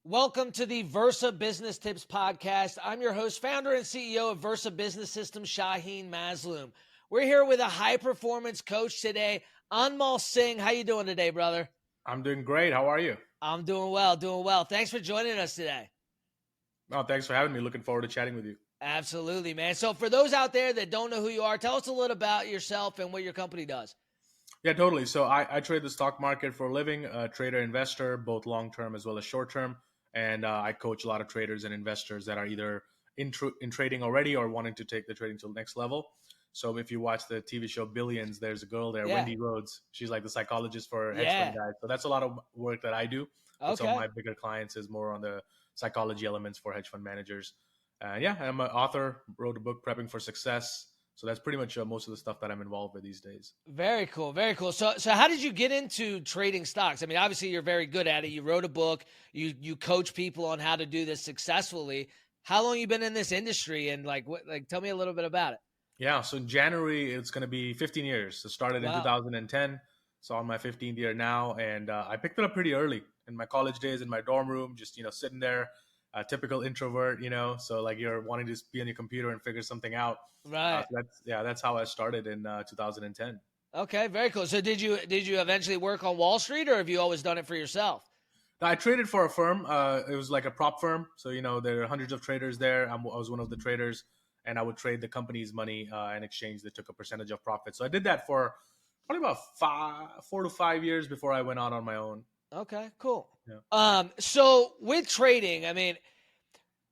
Welcome to the Versa Business Tips Podcast. I'm your host, founder, and CEO of Versa Business Systems, Shaheen Mazloom. We're here with a high-performance coach today, Anmol Singh. How you doing today, brother? I'm doing great. How are you? I'm doing well, doing well. Thanks for joining us today. Oh, thanks for having me. Looking forward to chatting with you. Absolutely, man. So for those out there that don't know who you are, tell us a little about yourself and what your company does. Yeah, totally. So I trade the stock market for a living, a trader, investor, both long term as well as short term. And I coach a lot of traders and investors that are either in trading already or wanting to take the trading to the next level. So if you watch the TV show Billions, there's a girl there, Yeah, Wendy Rhodes. She's like the psychologist for hedge fund yeah. guys. So that's a lot of work that I do. But some of Okay. my bigger clients is more on the psychology elements for hedge fund managers. Yeah, I'm an author, wrote a book, Prepping for Success. So that's pretty much most of the stuff that I'm involved with these days. Very cool. Very cool. So how did you get into trading stocks? I mean, obviously you're very good at it. You wrote a book. You coach people on how to do this successfully. How long you been in this industry and tell me a little bit about it. Yeah, so in January it's going to be 15 years. It started in Wow. 2010, so on my 15th year now, and I picked it up pretty early in my college days in my dorm room, just sitting there, a typical introvert, so like you're wanting to just be on your computer and figure something out. Right. So that's how I started in 2010. Okay, very cool. So did you eventually work on Wall Street or have you always done it for yourself? I traded for a firm. It was like a prop firm, so there are hundreds of traders there. I was one of the traders, and I would trade the company's money in exchange. They took a percentage of profit. So I did that for probably about 4 to 5 years before I went out on my own. Okay, cool. Yeah. So with trading, I mean,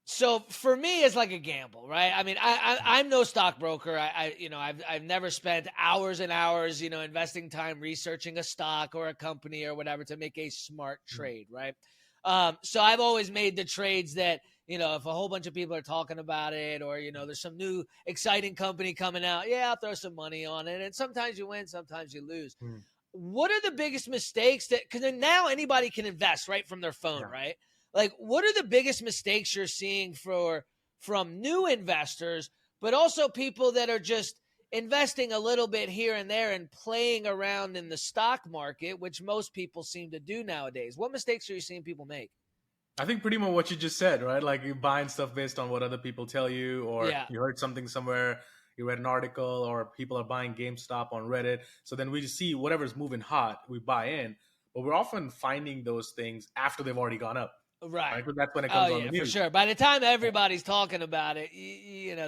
so for me, it's like a gamble, right? I mean, I'm no stockbroker. I've never spent hours and hours, investing time researching a stock or a company or whatever to make a smart trade, right? So I've always made the trades that, if a whole bunch of people are talking about it or, there's some new exciting company coming out, yeah, I'll throw some money on it. And sometimes you win, sometimes you lose. Mm. What are the biggest mistakes because now anybody can invest right from their phone, Yeah. right? Like, what are the biggest mistakes you're seeing from new investors, but also people that are just investing a little bit here and there and playing around in the stock market, which most people seem to do nowadays? What mistakes are you seeing people make? I think pretty much what you just said, right? Like you buying stuff based on what other people tell you, or Yeah, you heard something somewhere, you read an article, or people are buying GameStop on Reddit. So then we just see whatever's moving hot, we buy in. But we're often finding those things after they've already gone up, right? right. Because that's when it Oh comes on yeah, the for news. sure. By the time everybody's talking about it,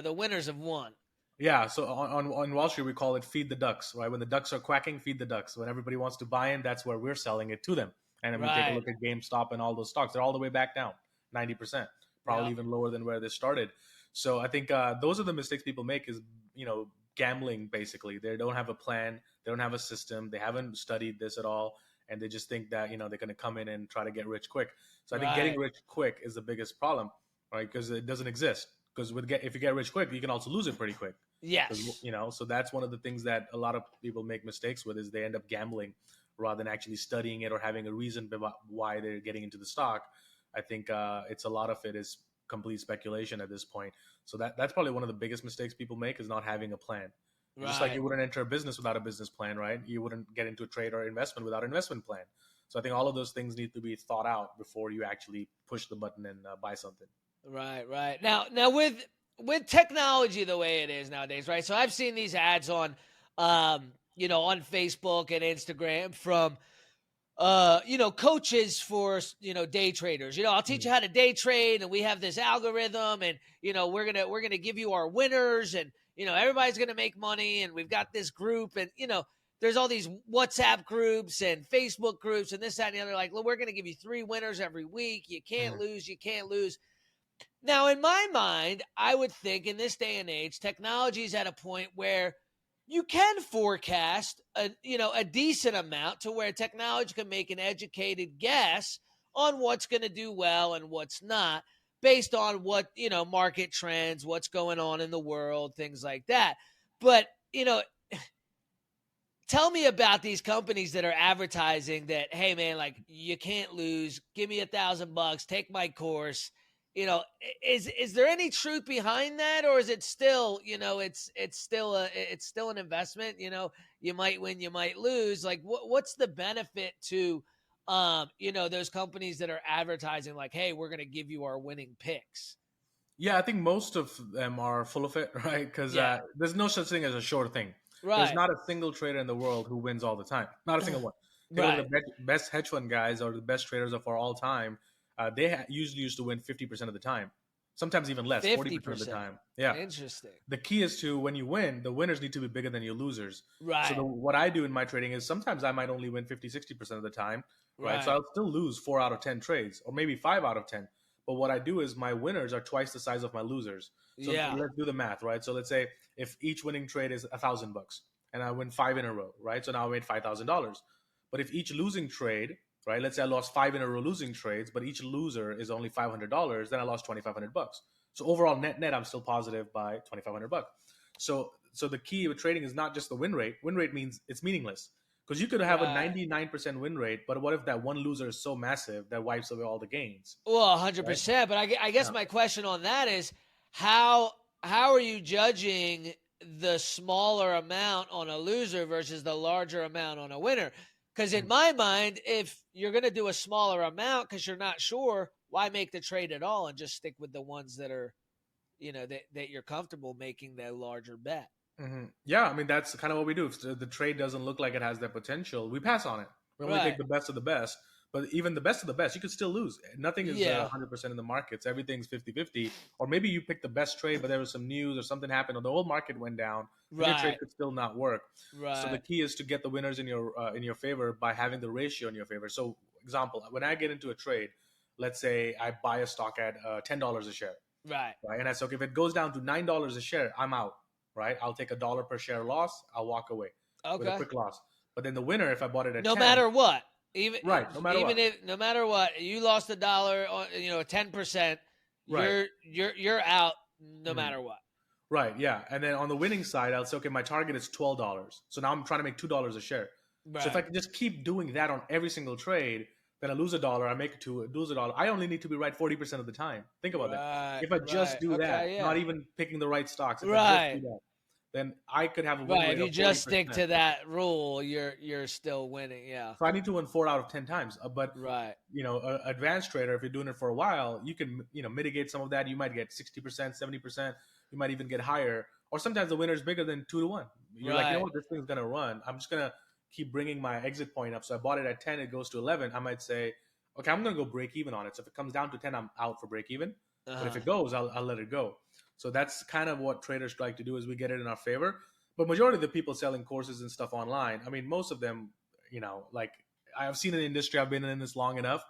the winners have won. Yeah, so on Wall Street we call it feed the ducks, right? When the ducks are quacking, feed the ducks. When everybody wants to buy in, that's where we're selling it to them. And then we take a Right. look at GameStop and all those stocks; they're all the way back down, 90%, Yeah. probably even lower than where they started. So I think those are the mistakes people make is gambling basically. They don't have a plan, they don't have a system, they haven't studied this at all, and they just think that they're going to come in and try to get rich quick. So I think getting Right. rich quick is the biggest problem, right? Because it doesn't exist. Because if you get rich quick, you can also lose it pretty quick. Because Yes. so that's one of the things that a lot of people make mistakes with is they end up gambling rather than actually studying it or having a reason about why they're getting into the stock. I think it's a lot of it is complete speculation at this point. So that's probably one of the biggest mistakes people make is not having a plan. Just like Right. you wouldn't enter a business without a business plan, right? You wouldn't get into a trade or investment without an investment plan. So I think all of those things need to be thought out before you actually push the button and buy something. Right, right. Now with technology the way it is nowadays, right? So I've seen these ads on Facebook and Instagram from coaches for day traders. I'll teach you Mm. how to day trade and we have this algorithm and we're going to give you our winners and everybody's going to make money and we've got this group and there's all these WhatsApp groups and Facebook groups and this, that, and the other. Like, well, we're going to give you 3 winners every week. You can't Mm. lose. You can't lose. Now, in my mind, I would think in this day and age, technology is at a point where you can forecast a decent amount to where technology can make an educated guess on what's going to do well and what's not based on what, market trends, what's going on in the world, things like that. But, tell me about these companies that are advertising that, hey man, like you can't lose, give me $1,000, take my course. Is there any truth behind that, or is it still, it's still an investment? You might win, you might lose. Like what's the benefit to those companies that are advertising like, hey, we're going to give you our winning picks. Yeah, I think most of them are full of it, right? Because Yeah. there's no such thing as a sure thing. There's Right. not a single trader in the world who wins all the time. Not a single one. Take a look Right. at the best hedge fund guys or the best traders of all time. They usually used to win 50% of the time, sometimes even less, 40% of the 50%. time. Yeah. Interesting. The key is to when you win, the winners need to be bigger than your losers. So Right. what I do in my trading is sometimes I might only win 50, 60% of the time, right? So Right. I'll still lose 4 out of 10 trades or maybe 5 out of 10. But what I do is my winners are twice the size of my losers. So Yeah. let's do the math, right? So let's say if each winning trade is $1,000 and I win five in a row, right? So now I made $5,000. But if each losing trade, right? Let's say I lost five in a row losing trades, but each loser is only $500, then I lost $2,500. So overall net, I'm still positive by $2,500. So the key with trading is not just the win rate. Win rate means it's meaningless because you could have a Right. 99% win rate, but what if that one loser is so massive that wipes away all the gains, Well, right? 100%. But I guess Yeah. my question on that is how how are you judging the smaller amount on a loser versus the larger amount on a winner? Because in Mhm. my mind, if you're going to do a smaller amount because you're not sure, why make the trade at all and just stick with the ones that are, that you're comfortable making the larger bet? Yeah, I mean that's kind of what we do. If the trade doesn't look like it has that potential, we pass on it. We only take Right. the best of the best. But even the best of the best, you could still lose. Nothing is Yeah. 100% in the markets. Everything's 50-50. Or maybe you picked the best trade, but there was some news or something happened, or the whole market went down. Then your trade Right. could still not work. So the Right. key is to get the winners in your favor by having the ratio in your favor. So, example, when I get into a trade, let's say I buy a stock at $10 a share, Right. right? And I say, okay, if it goes down to $9 a share, I'm out, right? I'll take $1 per share loss. I'll walk away with a Okay. quick loss. But then the winner, if I bought it at No 10, matter what, even right? No matter even what, if no matter what, you lost $1 on 10%, right? you're out no Mhm. matter what. Right, yeah. And then on the winning side, I'll say, okay, my target is $12. So now I'm trying to make $2 a share. So if I Right. can just keep doing that on every single trade, then I lose $1, I make two, lose $1. I only need to be right 40% of the time. Think about that. Right. If I just Right. do that, Okay. not Yeah. even picking the right stocks, if I just do Right. that, then I could have a win Right. If rate you of just stick 40%. to that rule, you're still winning. Yeah. So I need to win 4 out of 10 times. But Right. advanced trader, if you're doing it for a while, you can mitigate some of that. You might get 60%, 70%. You might even get higher. Or sometimes the winner is bigger than 2 to 1. You're like, you know Right. what, this thing's gonna run. I'm just gonna keep bringing my exit point up. So I bought it at 10, it goes to 11. I might say, okay, I'm gonna go break even on it. So if it comes down to 10, I'm out for break even. Uh But if huh. it goes, I'll let it go. So that's kind of what traders like to do is we get it in our favor. But majority of the people selling courses and stuff online, I mean, most of them, like I've seen in the industry, I've been in this long enough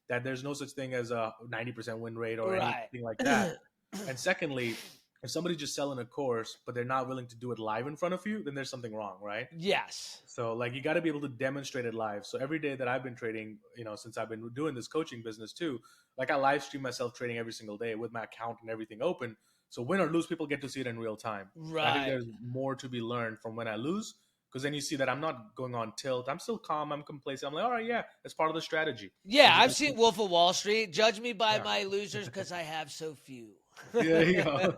that there's no such thing as a 90% win rate or Right. anything like that. And secondly, if somebody's just selling a course, but they're not willing to do it live in front of you, then there's something wrong, right? Yes. So like you got to be able to demonstrate it live. So every day that I've been trading, since I've been doing this coaching business too, like I live stream myself trading every single day with my account and everything open. So win or lose, people get to see it in real time. And I think Right. there's more to be learned from when I lose, because then you see that I'm not going on tilt. I'm still calm. I'm complacent. I'm like, all right, yeah, it's part of the strategy. Yeah, And just I've like, seen Wolf of Wall Street. Judge me by yeah, my losers because I have so few. yeah, there you go.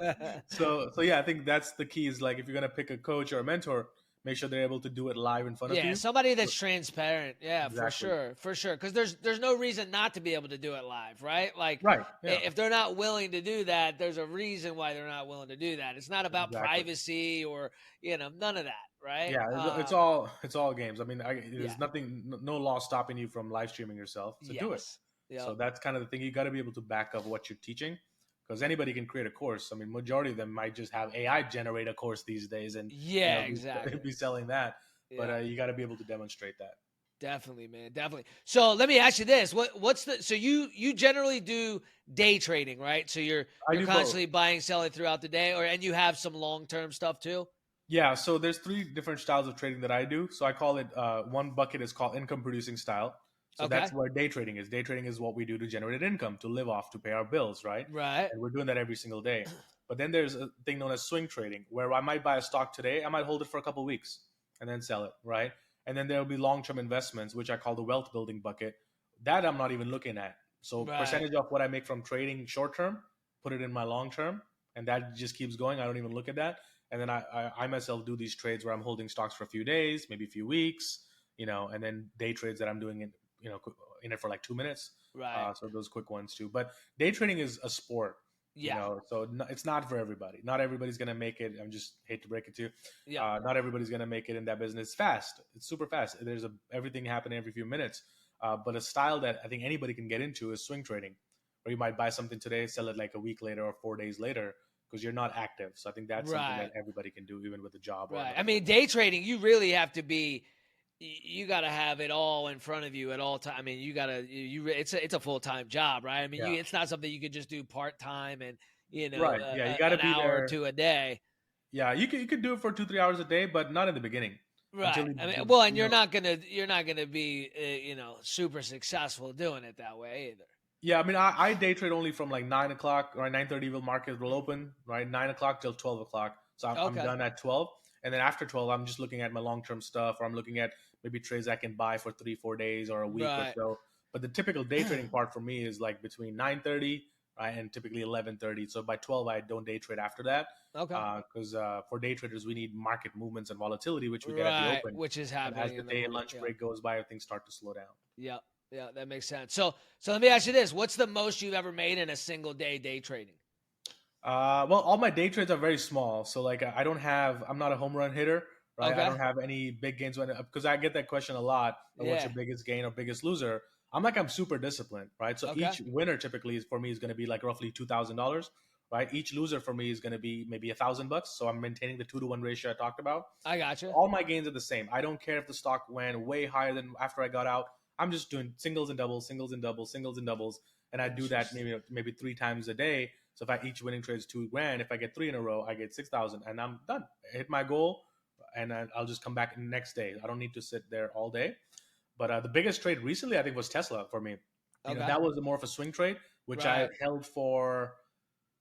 So yeah, I think that's the key. Is like if you're gonna pick a coach or a mentor, make sure they're able to do it live in front of Yeah, you. somebody that's transparent. Yeah, for Exactly. sure, for sure. Because there's no reason not to be able to do it live, right? Like Right. Yeah. if they're not willing to do that, there's a reason why they're not willing to do that. It's not about Exactly. privacy or none of that, right? Yeah. It's all games. I mean, Yeah, there's nothing, no law stopping you from live streaming yourself. So do it. yes, yep, So that's kind of the thing. You got to be able to back up what you're teaching, because anybody can create a course. I mean, majority of them might just have AI generate a course these days, and yeah, be, exactly, be selling that. But yeah. you got to be able to demonstrate that. Definitely, man. Definitely. So let me ask you this: what's the so you generally do day trading, right? So I you're do both. constantly buying, selling throughout the day, and you have some long term stuff too. Yeah, so there's three different styles of trading that I do. So I call it one bucket is called income producing style. So Okay. that's where day trading is. Day trading is what we do to generate income, to live off, to pay our bills, right? Right. And we're doing that every single day. But then there's a thing known as swing trading, where I might buy a stock today, I might hold it for a couple of weeks and then sell it, right? And then there'll be long-term investments, which I call the wealth building bucket. That I'm not even looking at. So Right. percentage of what I make from trading short term, put it in my long term, and that just keeps going. I don't even look at that. And then I myself do these trades where I'm holding stocks for a few days, maybe a few weeks, and then day trades that I'm doing in it for like 2 minutes. Right. So those quick ones too. But day trading is a sport, Yeah. so it's not for everybody. Not everybody's gonna make it. I'm just hate to break it to you. Yeah. Not everybody's gonna make it in that business. It's fast. It's super fast. There's everything happening every few minutes. But a style that I think anybody can get into is swing trading, where you might buy something today, sell it like a week later or 4 days later, because you're not active. So I think that's something that Right. everybody can do, even with a job or Right. another I mean, business. day trading, you really have to be. You got to have it all in front of you at all time. I mean, you got to. It's a full time job, right? I mean, Yeah. it's not something you could just do part time and Right. Yeah. You got to an be hour or there. two a day. Yeah. You could do it for 2 3 hours a day, but not in the beginning until Right. you, I mean, you well, and you know you're not gonna be super successful doing it that way either. Yeah, I mean, I day trade only from like 9 o'clock, right? 9:30 will market will open, right? 9 o'clock till 12 o'clock. So I'm Okay. done at 12, and then after 12, I'm just looking at my long term stuff, or I'm looking at maybe trades I can buy for 3 4 days or a week or Right. so. But the typical day trading part for me is like between 9:30, right, and typically 11:30. So by 12, I don't day trade after that, Okay. because for day traders we need market movements and volatility, which we get at the Right. open. Which is And as happening the in the day morning. lunch Yeah. break goes by, things start to slow down. Yeah. Yeah. That makes sense. So let me ask you this: what's the most you've ever made in a single day trading? Well, all my day trades are very small, so like I'm not a home run hitter, right? I Okay. don't have any big gains because I get that question a lot. Like, what's Yeah. your biggest gain or biggest loser? I'm super disciplined, right? So Okay. each winner typically is for me is going to be like roughly $2,000, right? Each loser for me is going to be maybe $1,000. So I'm maintaining the 2 to 1 ratio I talked about. I gotcha. All my gains are the same. I don't care if the stock went way higher than after I got out. I'm just doing singles and doubles, singles and doubles, singles and doubles, and I do that Interesting. maybe 3 times a day. So if I each winning trade is 2 grand, if I get three in a row, I get 6,000, and I'm done. I hit my goal, and I'll just come back the next day. I don't need to sit there all day. But the biggest trade recently, I think, was Tesla for me. Okay. That was more of a swing trade, which I Right. held for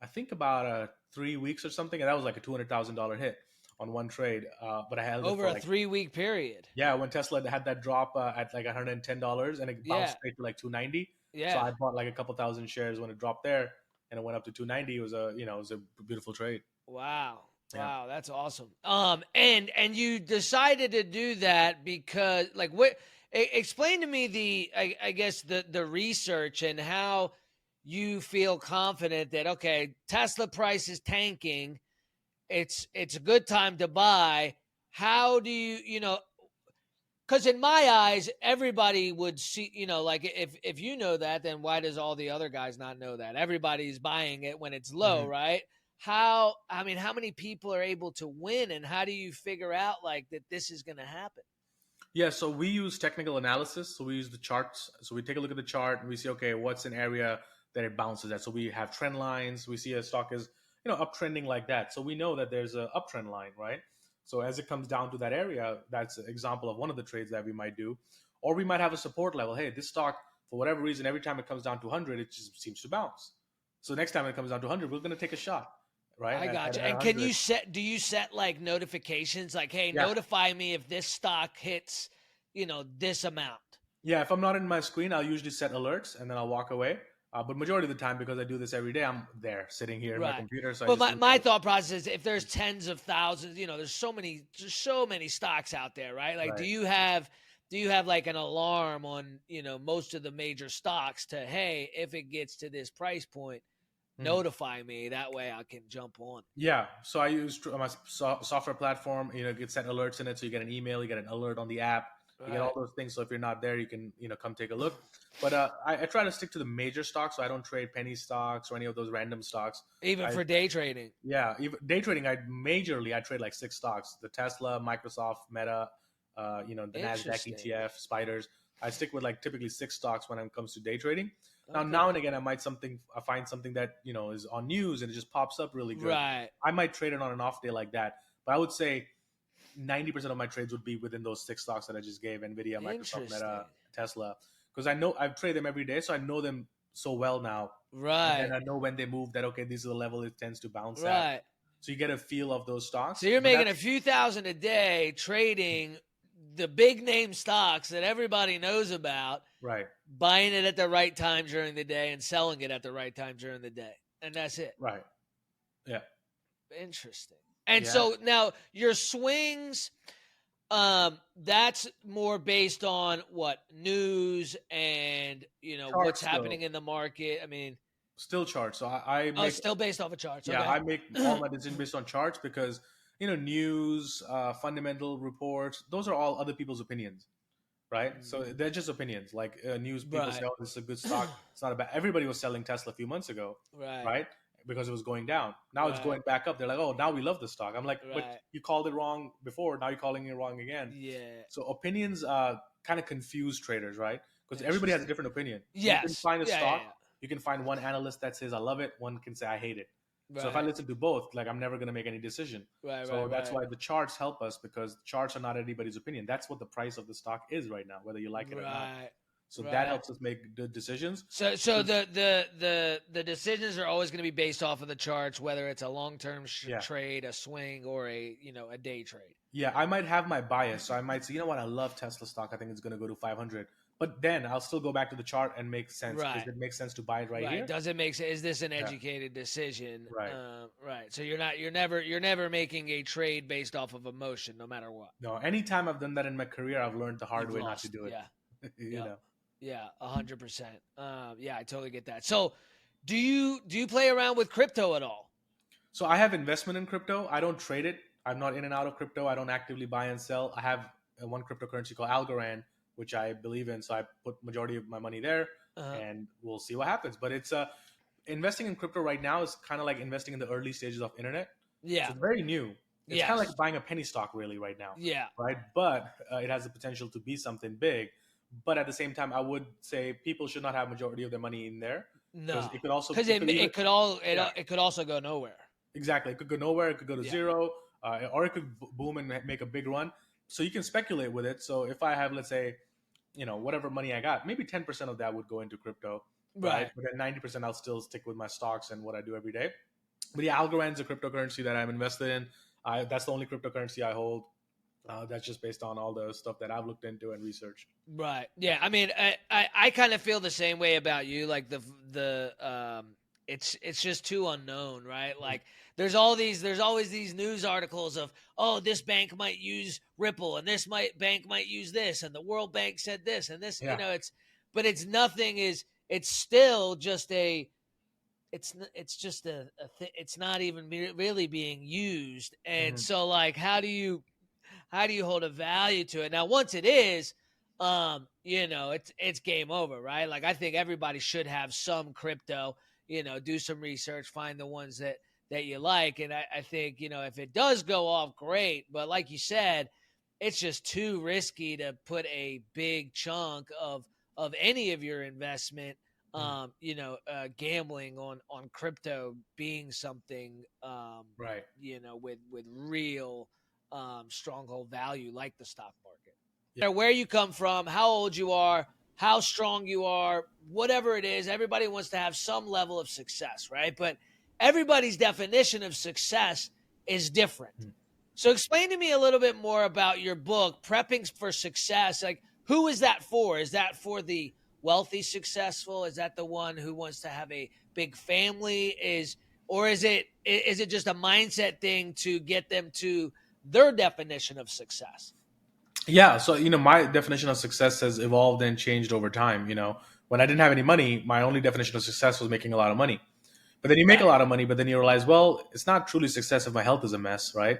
I think about 3 weeks or something, and that was like a $200,000 hit on one trade. But I held it Over for a like 3 week period. yeah, when Tesla had that drop at like $110 and it bounced Yeah. straight to like 290. So Yeah. I bought like a couple thousand shares when it dropped there, and it went up to 290. It was a beautiful trade. Wow. Yeah. Wow, that's awesome. And you decided to do that because like what explain to me I guess the research and how you feel confident that okay, Tesla price is tanking, it's a good time to buy. How do you because in my eyes, everybody would see, like if you know that, then why does all the other guys not know that? Everybody's buying it when it's low, Mhm. right? I mean, how many people are able to win, and how do you figure out like that this is going to happen? Yeah, so we use technical analysis. So we use the charts. So we take a look at the chart and we see, okay, what's an area that it bounces at. So we have trend lines. We see a stock is, uptrending like that. So we know that there's an uptrend line, right? So as it comes down to that area, that's an example of one of the trades that we might do. Or we might have a support level. Hey, this stock, for whatever reason, every time it comes down to 100, it just seems to bounce. So next time it comes down to 100, we're going to take a shot, right? I got you. At And can 100. you do you set like notifications like, hey, Yeah. notify me if this stock hits, this amount? Yeah, if I'm not in my screen, I'll usually set alerts and then I'll walk away. But majority of the time, because I do this every day, I'm there sitting here in my Right. computer. So I But just my, look my at it. thought process is if there's tens of thousands, there's so many stocks out there, right? Like, do Right. you have like an alarm on, most of the major stocks to, hey, if it gets to this price point, Mhm. notify me. That way I can jump on. Yeah. So I use my software platform. It set alerts in it. So you get an email, you get an alert on the app, you get all Right. those things. So if you're not there, you can, come take a look. But I try to stick to the major stocks. So I don't trade penny stocks or any of those random stocks. Even I, for day trading. Yeah, even day trading, I trade like six stocks: the Tesla, Microsoft, Meta, the Nasdaq Interesting. ETF, spiders. I stick with like typically six stocks when it comes to day trading. Now Okay. and again, I find something that is on news and it just pops up really good. Right. I might trade it on an off day like that, but I would say 90% of my trades would be within those six stocks that I just gave: Nvidia, Microsoft, Meta, Interesting. Tesla, because I know I've traded them every day, so I know them so well now, and then Right. I know when they move that okay, this is the level it tends to bounce at. Right. So you get a feel of those So stocks, you're but making that's a few thousand a day trading the big name stocks that everybody knows about, right, buying it at the right time during the day and selling it at the right time during the day. And that's it. right, yeah, Interesting. And yeah. so now your swings, That's more based on what news and what's Charts happening still, in the market. I mean, still charts. So I oh, make, it's still based off of charts. yeah, Okay. I make all my decisions based on charts because news, fundamental reports, those are all other people's opinions, right? So Mm, they're just opinions. Like news people say, right. oh, this is a good stock. It's not a bad. Everybody was selling Tesla a few months ago, Right. right? Because it was going down. Now it's Right. going back up. They're like, oh, now we love the stock. I'm like, but Right. you called it wrong before. Now you're calling it wrong again. Yeah. So opinions kind of confuse traders, right? Because everybody has a Interesting. different opinion. You can Yes. find a Yeah. Yeah. stock. Yeah. You can find one analyst that says I love it. One can say I hate it. So if I Right. listen to both, like I'm never going to make any decision. Right. Right. So that's Right. why the charts help us because charts are not anybody's opinion. That's what the price of the stock is right now, whether you like it or not. Right. So that Right. helps us make good decisions. So the decisions are always going to be based off of the charts, whether it's a long term Yeah. trade, a swing, or a day trade. Yeah, I might have my bias. So I might say, you know what, I love Tesla stock. I think it's going to go to 500. But then I'll still go back to the chart and make sense. Does Right. it make sense to buy it right Right. here? Does it make sense? Is this an Yeah, educated decision? right. Right. So you're never making a trade based off of emotion, no matter what. No, anytime I've done that in my career, I've learned the hard You've way not to lost. do it. Yeah. you Yep. know. Yeah. 100%. Yeah, I totally get that. So, do you play around with crypto at all? So I have investment in crypto. I don't trade it. I'm not in and out of crypto. I don't actively buy and sell. I have one cryptocurrency called Algorand, which I believe in. So I put majority of my money there, Uh, and we'll see what happens. But it's investing in crypto right now is kind of like investing in the early stages of internet. So yeah. it's very new. It's kind of like Yes. buying a penny stock really right now, Yeah. right? But it has the potential to be something big. But at the same time, I would say people should not have majority of their money in there because No. it could also Because it it could even it could all it yeah, it could also go nowhere. exactly. It could go nowhere. It could go to Yeah. zero, or it could boom and make a big run. So you can speculate with it. So if I have, let's say, whatever money I got, maybe 10% of that would go into crypto, right? Right. But then 90% I'll still stick with my stocks and what I do every day. But yeah, Algorand's a cryptocurrency that I'm invested in. That's the only cryptocurrency I hold. That's just based on all the stuff that I've looked into and researched. Right. Yeah. I mean, I kind of feel the same way about you. Like it's just too unknown, right? Mm. Like there's always these news articles of, oh, this bank might use Ripple and this bank might use this and the World Bank said this and this. Yeah. But it's nothing. It's still just it's just it's not even really being used. And Mhm. so, like, how do you hold a value to it? Now, once it is, it's game over, right? Like, I think everybody should have some crypto. Do some research, find the ones that you like, and I think if it does go off, great. But like you said, it's just too risky to put a big chunk of any of your investment, Mhm. gambling on crypto being something, Right. with real stronghold value like the stock market. Yeah. No matter where you come from, how old you are, how strong you are, whatever it is, everybody wants to have some level of success, right? But everybody's definition of success is different. Mhm. So explain to me a little bit more about your book, Prepping for Success. Like, who is that for? Is that for the wealthy successful? Is that the one who wants to have a big family? Or is it just a mindset thing to get them to their definition of success? Yeah. So, my definition of success has evolved and changed over time. When I didn't have any money, my only definition of success was making a lot of money. But then you make a Right. lot of money, but then you realize, well, it's not truly success if my health is a mess, right?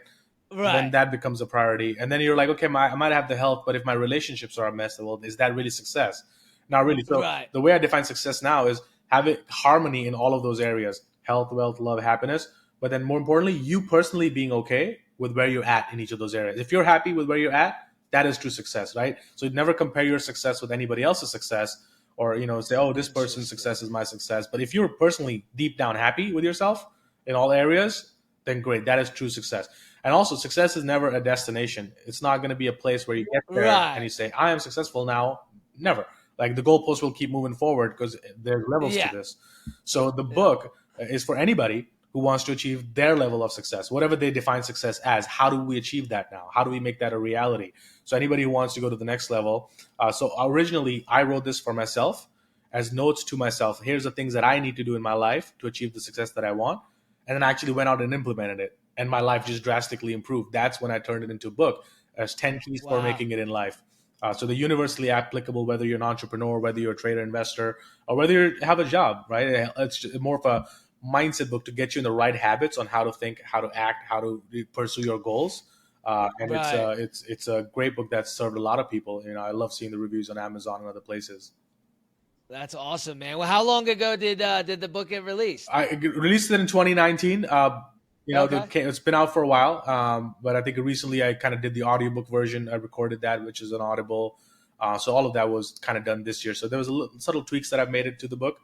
Then Right. that becomes a priority. And then you're like, okay, I might have the health, but if my relationships are a mess, well, is that really success? Not really. So Right. the way I define success now is having harmony in all of those areas: health, wealth, love, happiness. But then more importantly, you personally being okay with where you're at in each of those areas. If you're happy with where you're at, that is true success, right? So you never compare your success with anybody else's success, or say, oh, this person's Interesting. success is my success. But if you're personally deep down happy with yourself in all areas, then great. That is true success. And also, success is never a destination. It's not going to be a place where you get there and Right. you say, I am successful now. Never. Like the goalpost will keep moving forward because there's levels to Yeah. this. So the Yeah. book is for anybody who wants to achieve their level of success, whatever they define success as. How do we achieve that now? How do we make that a reality? So anybody who wants to go to the next level. So originally, I wrote this for myself as notes to myself. Here's the things that I need to do in my life to achieve the success that I want. And then I actually went out and implemented it. And my life just drastically improved. That's when I turned it into a book. as 10 keys for Wow. making it in life. So they're universally applicable, whether you're an entrepreneur, whether you're a trader, investor, or whether you have a job, right? It's just more of a mindset book to get you in the right habits on how to think, how to act, how to pursue your goals. And Right. it's a great book that's served a lot of people. I love seeing the reviews on Amazon and other places. That's awesome, man. Well, how long ago did the book get released? I released it in 2019. Okay. It's been out for a while, but I think recently I kind of did the audiobook version. I recorded that, which is an Audible. So all of that was kind of done this year. So there was a little subtle tweaks that I've made it to the book.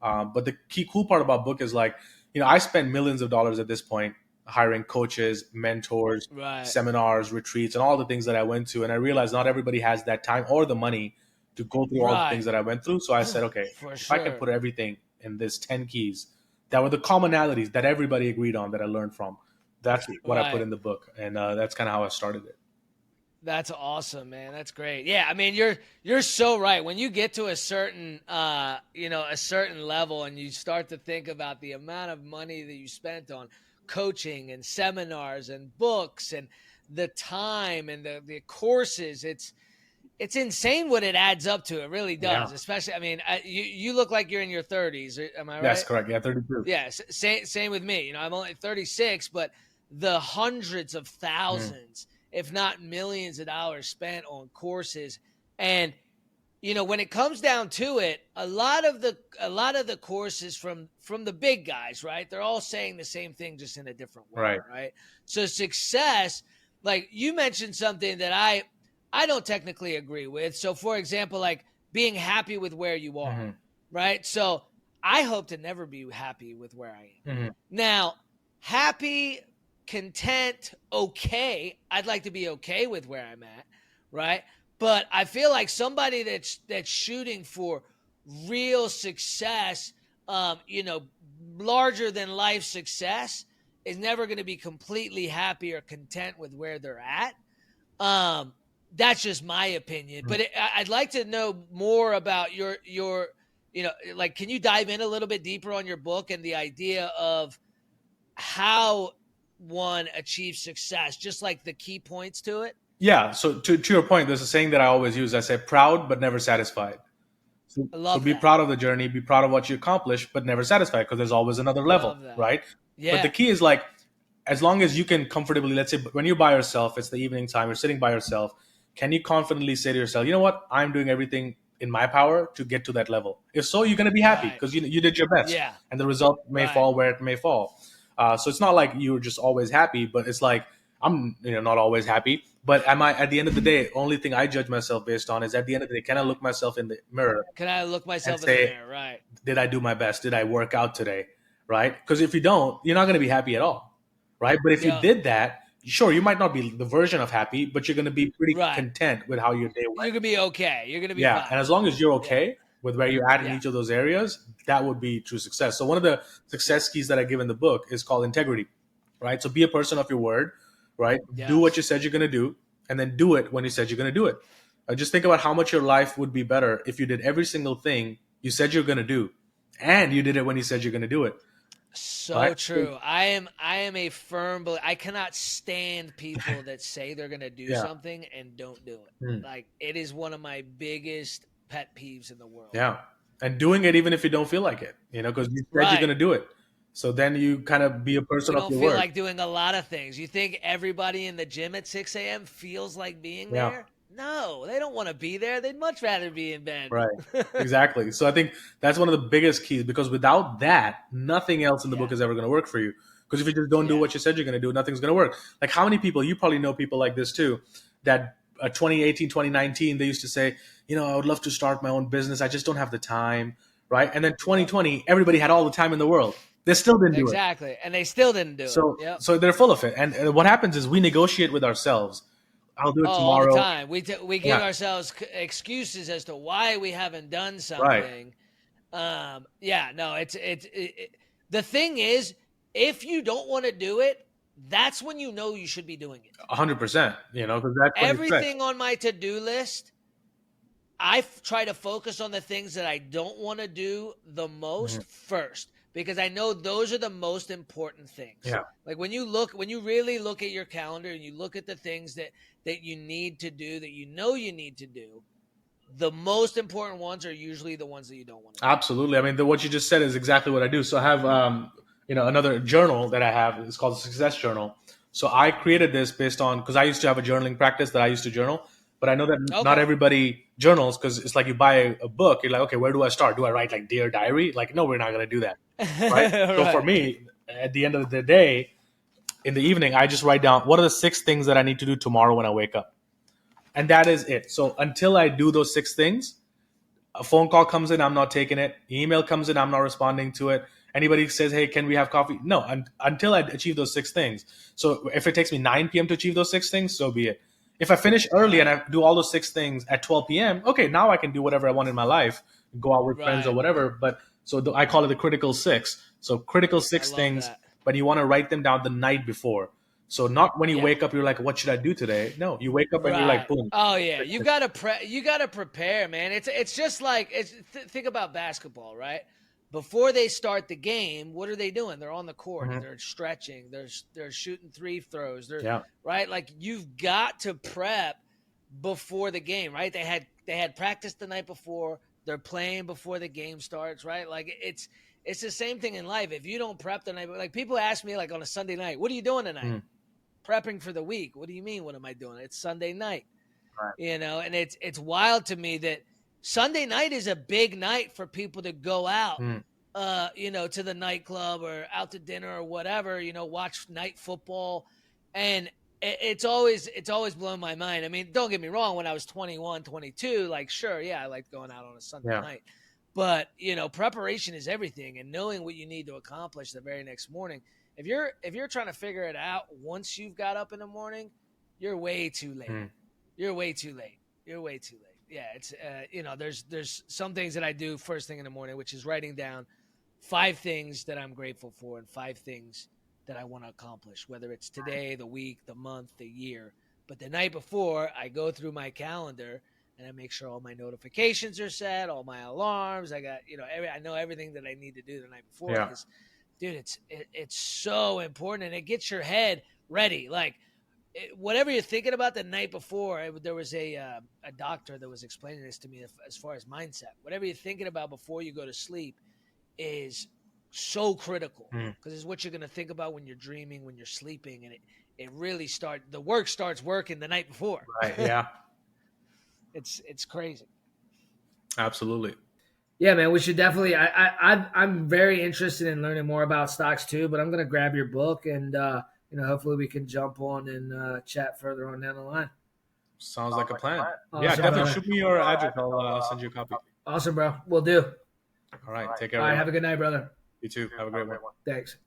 But the key cool part about book is like, I spent millions of dollars at this point hiring coaches, mentors, Right. seminars, retreats, and all the things that I went to. And I realized not everybody has that time or the money to go through all the things Right. that I went through. So I said, okay, For if I can sure. put everything in this 10 keys that were the commonalities that everybody agreed on that I learned from, that's what I put Right. in the book. And that's kind of how I started it. That's awesome, man. That's great. Yeah, I mean, you're so right. When you get to a certain a certain level and you start to think about the amount of money that you spent on coaching and seminars and books and the time and the courses, it's insane what it adds up to. It really Yeah, does. Especially, I mean, you look like you're in your 30s. Am I that's right? correct. Yeah, 32. Yeah, same with me. I'm only 36, but the hundreds of Mm, thousands, if not millions of dollars spent on courses, and when it comes down to it, a lot of the courses from the big guys, right? They're all saying the same thing, just in a different way, right. right? So success, like you mentioned something that I don't technically agree with. So for example, like being happy with where you are, Hmm. right? So I hope to never be happy with where I am. Hmm. Now, happy, content, okay. I'd like to be okay with where I'm at, right? But I feel like somebody that's shooting for real success, larger than life success, is never going to be completely happy or content with where they're at. Um, that's just my opinion. But I'd like to know more about your like, can you dive in a little bit deeper on your book and the idea of how one achieves success, just like the key points to it? Yeah. So to your point, there's a saying that I always use. I say, proud but never satisfied. I So love be that. proud of the journey, be proud of what you accomplished, but never satisfied because there's always another level, Love that. right? But the Yeah. key is like, as long as you can comfortably, let's say when you're by yourself, it's the evening time, you're sitting by yourself, can you confidently say to yourself, you know what, I'm doing everything in my power to get to that level? If so, you're going to be happy Right. because you did your best, Yeah. and the result may Right. fall where it may fall. So it's not like you're just always happy, but it's like I'm not always happy. But am I at the end of the day? Only thing I judge myself based on is at the end of the day, can I look myself in the mirror Can I look and myself in the say, mirror? Right. did I do my best? Did I work out today? Right? Because if you don't, you're not going to be happy at all. Right? But if you Yeah. did that, sure, you might not be the version of happy, but you're going to be pretty Right. content with how your day went. You're gonna be okay. You're gonna be Yeah. And fine. as long as you're Yeah. okay with where you're at in Yeah. each of those areas, that would be true success. So one of the Yeah. success keys that I give in the book is called integrity. Right? So be a person of your word. Right? Do what you Yes. said you're going to do, and then do it when you said you're going to do it. Just think about how much your life would be better if you did every single thing you said you're going to do, and you did it when you said you're going to do it. Right? So true. I am a firm believer. I cannot stand people that say they're gonna do Yeah. something and don't do it. Mm. Like, it is one of my biggest pet peeves in the world. Yeah. And doing it even if you don't feel like it, because you said you're going Right. to do it. So then you kind of be a We person of don't your feel word. like doing a lot of things. You think everybody in the gym at 6 a.m. feels like being Yeah. there? No, they don't want to be there. They'd much rather be in bed. Right. Exactly. So I think that's one of the biggest keys because without that, nothing else in the book Yeah. is ever going to work for you. Because if you just don't do Yeah. what you said you're going to do, nothing's going to work. Like how many people, you probably know people like this too, that 2018, 2019, they used to say, I would love to start my own business. I just don't have the time. Right. And then Yep. 2020, everybody had all the time in the world. They still didn't do it. Exactly. And they still didn't do it. So, Yep. so they're full of it. And what happens is we negotiate with ourselves. I'll do Oh, it all the tomorrow. time. We give Yeah. ourselves excuses as to why we haven't done Right. something. Yeah, no, the thing is, if you don't want to do it, that's when you know you should be doing it. 100%, because that's when you stretch. Everything on my to-do list, I try to focus on the things that I don't want to do the most Mhm. first, because I know those are the most important things. Yeah. Like when you really look at your calendar and you look at the things that you need to do, that you need to do, the most important ones are usually the ones that you don't want to do. Absolutely. I mean, what you just said is exactly what I do. So I have, another journal that I have. It's called the Success Journal. So I created this based on, because I used to have a journaling practice that I used to journal, but I know that not Okay. everybody journals, because it's like you buy a book, you're like, okay, where do I start? Do I write like Dear Diary? Like, no, we're not going to do that, right? So for Right. me, at the end of the day, in the evening, I just write down what are the 6 things that I need to do tomorrow when I wake up, and that is it. So until I do those 6 things, a phone call comes in, I'm not taking it. Email comes in, I'm not responding to it. Anybody says, hey, can we have coffee? No, until I achieve those 6 things. So if it takes me 9 p.m. to achieve those 6 things, so be it. If I finish early and I do all those 6 things at 12 p.m., okay, now I can do whatever I want in my life, go out with friends or Right. whatever. But so I call it the critical 6. So critical I 6 things, love that. but you want to write them down the night before. So not when you Yeah. wake up, you're like, what should I do today? No, you wake up and you're like, Right. boom. Oh yeah, you gotta prepare, man. It's just like think about basketball, right? Before they start the game, what are they doing? They're on the court. Mhm. They're stretching. They're shooting three throws. They're Yeah. right. Like you've got to prep before the game, right? They had practice the night before. They're playing before the game starts, right? Like it's the same thing in life. If you don't prep the night, like people ask me like on a Sunday night, what are you doing tonight? Mm. Prepping for the week. What do you mean? What am I doing? It's Sunday night, Right. and it's wild to me that Sunday night is a big night for people to go out, Mm. to the nightclub or out to dinner or whatever, watch night football, and it's always blown my mind. I mean, don't get me wrong. When I was 21, 22, like sure, yeah, I liked going out on a Sunday Yeah. night, but preparation is everything, and knowing what you need to accomplish the very next morning. If you're trying to figure it out once you've got up in the morning, you're way too late. Mm. You're way too late. You're way too late. Yeah, it's there's some things that I do first thing in the morning, which is writing down 5 things that I'm grateful for and 5 things that I want to accomplish, whether it's today, the week, the month, the year. But the night before, I go through my calendar and I make sure all my notifications are set, all my alarms. I got I know everything that I need to do the night before Yeah. because dude, it's so important, and it gets your head ready. Like whatever you're thinking about the night before, there was a doctor that was explaining this to me as far as mindset. Whatever you're thinking about before you go to sleep is so critical Mm. because it's what you're going to think about when you're dreaming, when you're sleeping, and it really the work starts working the night before. Right. Yeah. It's crazy. Absolutely. Yeah, man, we should definitely. I'm very interested in learning more about stocks too. But I'm gonna grab your book and hopefully we can jump on and chat further on down the line. Sounds like a plan. Awesome, Yeah, definitely. brother. Shoot me your address. I'll send you a copy. Awesome, bro. We'll do. All right. Take care. All right, everyone. have a good night, brother. You too. Have a great one. Thanks.